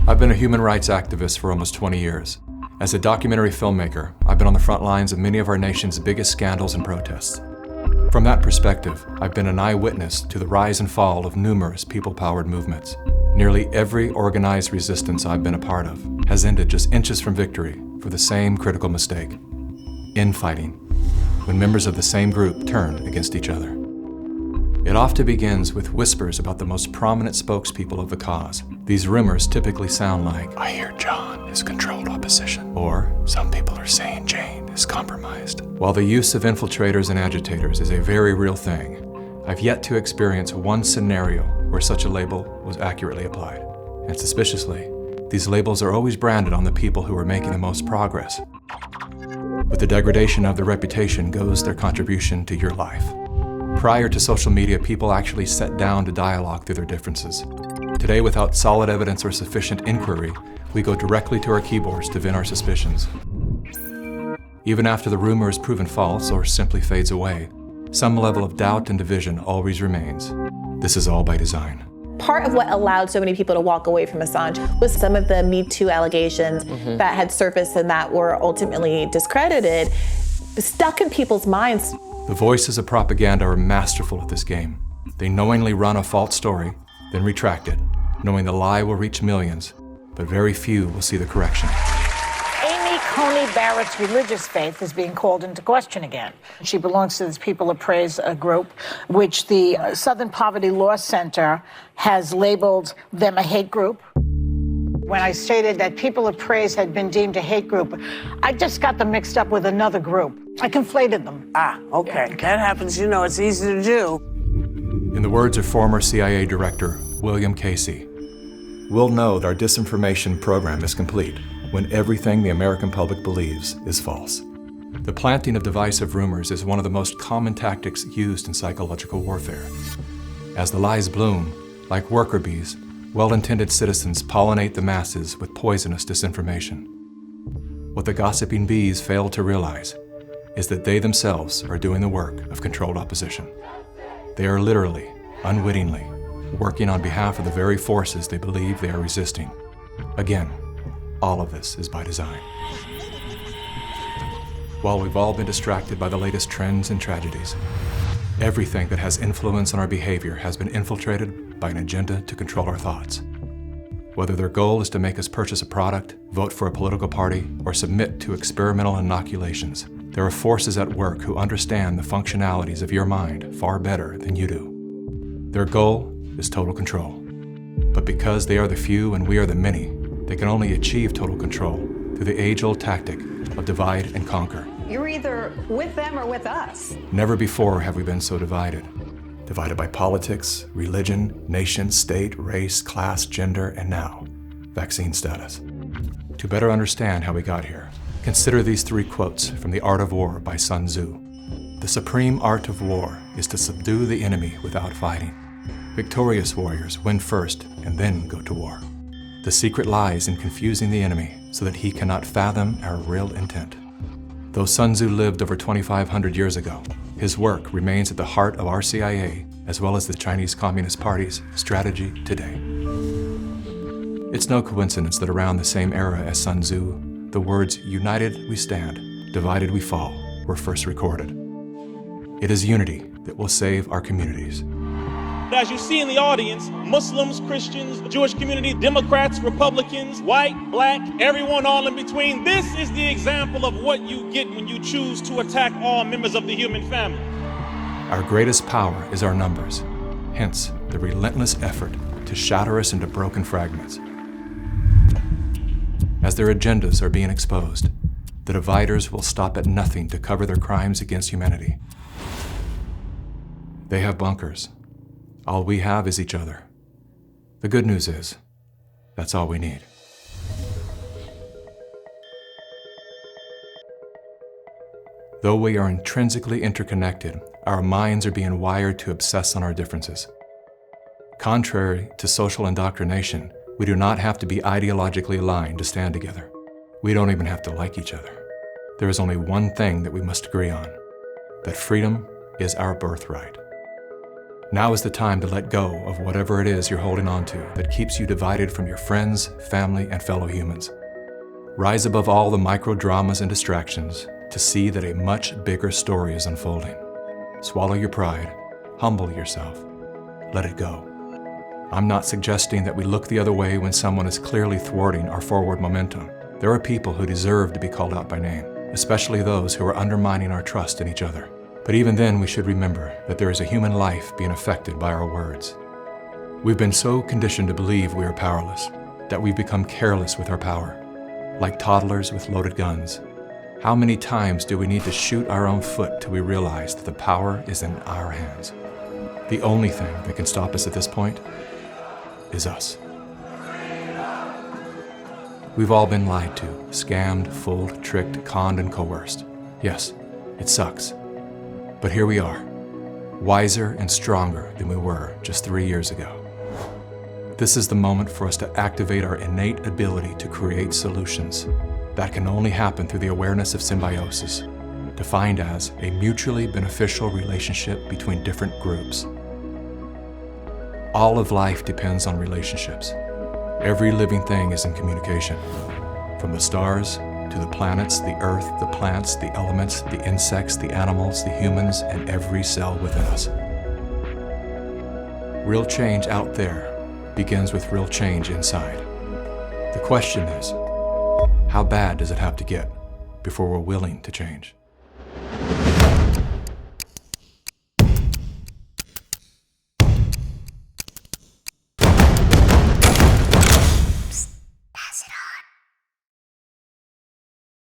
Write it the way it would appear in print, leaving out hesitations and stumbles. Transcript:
I've been a human rights activist for almost 20 years. As a documentary filmmaker, I've been on the front lines of many of our nation's biggest scandals and protests. From that perspective, I've been an eyewitness to the rise and fall of numerous people-powered movements. Nearly every organized resistance I've been a part of has ended just inches from victory for the same critical mistake: infighting, when members of the same group turn against each other. It often begins with whispers about the most prominent spokespeople of the cause. These rumors typically sound like, "I hear John is controlled opposition," or "some people are saying Jane is compromised." While the use of infiltrators and agitators is a very real thing, I've yet to experience one scenario where such a label was accurately applied. And suspiciously, these labels are always branded on the people who are making the most progress. With the degradation of their reputation goes their contribution to your life. Prior to social media, people actually sat down to dialogue through their differences. Today, without solid evidence or sufficient inquiry, we go directly to our keyboards to vent our suspicions. Even after the rumor is proven false or simply fades away, some level of doubt and division always remains. This is all by design. Part of what allowed so many people to walk away from Assange was some of the Me Too allegations that had surfaced and that were ultimately discredited, stuck in people's minds. The voices of propaganda are masterful at this game. They knowingly run a false story, then retract it, knowing the lie will reach millions, but very few will see the correction. Amy Coney Barrett's religious faith is being called into question again. She belongs to this People of Praise group, which the Southern Poverty Law Center has labeled them a hate group. When I stated that People of Praise had been deemed a hate group, I just got them mixed up with another group. I conflated them. Okay. Yeah. That happens, it's easy to do. In the words of former CIA Director William Casey, "We'll know that our disinformation program is complete when everything the American public believes is false." The planting of divisive rumors is one of the most common tactics used in psychological warfare. As the lies bloom, like worker bees, well-intended citizens pollinate the masses with poisonous disinformation. What the gossiping bees fail to realize is that they themselves are doing the work of controlled opposition. They are literally, unwittingly, working on behalf of the very forces they believe they are resisting. Again, all of this is by design. While we've all been distracted by the latest trends and tragedies, everything that has influence on our behavior has been infiltrated by an agenda to control our thoughts. Whether their goal is to make us purchase a product, vote for a political party, or submit to experimental inoculations, there are forces at work who understand the functionalities of your mind far better than you do. Their goal is total control. But because they are the few and we are the many, they can only achieve total control through the age-old tactic of divide and conquer. You're either with them or with us. Never before have we been so divided. Divided by politics, religion, nation, state, race, class, gender, and now, vaccine status. To better understand how we got here, consider these three quotes from The Art of War by Sun Tzu. "The supreme art of war is to subdue the enemy without fighting. Victorious warriors win first and then go to war. The secret lies in confusing the enemy so that he cannot fathom our real intent." Though Sun Tzu lived over 2,500 years ago, his work remains at the heart of our CIA, as well as the Chinese Communist Party's strategy today. It's no coincidence that around the same era as Sun Tzu, the words "united we stand, divided we fall" were first recorded. It is unity that will save our communities. As you see in the audience, Muslims, Christians, the Jewish community, Democrats, Republicans, white, black, everyone all in between. This is the example of what you get when you choose to attack all members of the human family. Our greatest power is our numbers, hence the relentless effort to shatter us into broken fragments. As their agendas are being exposed, the dividers will stop at nothing to cover their crimes against humanity. They have bunkers. All we have is each other. The good news is, that's all we need. Though we are intrinsically interconnected, our minds are being wired to obsess on our differences. Contrary to social indoctrination, we do not have to be ideologically aligned to stand together. We don't even have to like each other. There is only one thing that we must agree on: that freedom is our birthright. Now is the time to let go of whatever it is you're holding on to that keeps you divided from your friends, family, and fellow humans. Rise above all the micro dramas and distractions to see that a much bigger story is unfolding. Swallow your pride, humble yourself, let it go. I'm not suggesting that we look the other way when someone is clearly thwarting our forward momentum. There are people who deserve to be called out by name, especially those who are undermining our trust in each other. But even then, we should remember that there is a human life being affected by our words. We've been so conditioned to believe we are powerless that we've become careless with our power, like toddlers with loaded guns. How many times do we need to shoot our own foot till we realize that the power is in our hands? The only thing that can stop us at this point is us. We've all been lied to, scammed, fooled, tricked, conned, and coerced. Yes, it sucks. But here we are, wiser and stronger than we were just 3 years ago. This is the moment for us to activate our innate ability to create solutions. That can only happen through the awareness of symbiosis, defined as a mutually beneficial relationship between different groups. All of life depends on relationships. Every living thing is in communication, from the stars to the planets, the earth, the plants, the elements, the insects, the animals, the humans, and every cell within us. Real change out there begins with real change inside. The question is, how bad does it have to get before we're willing to change?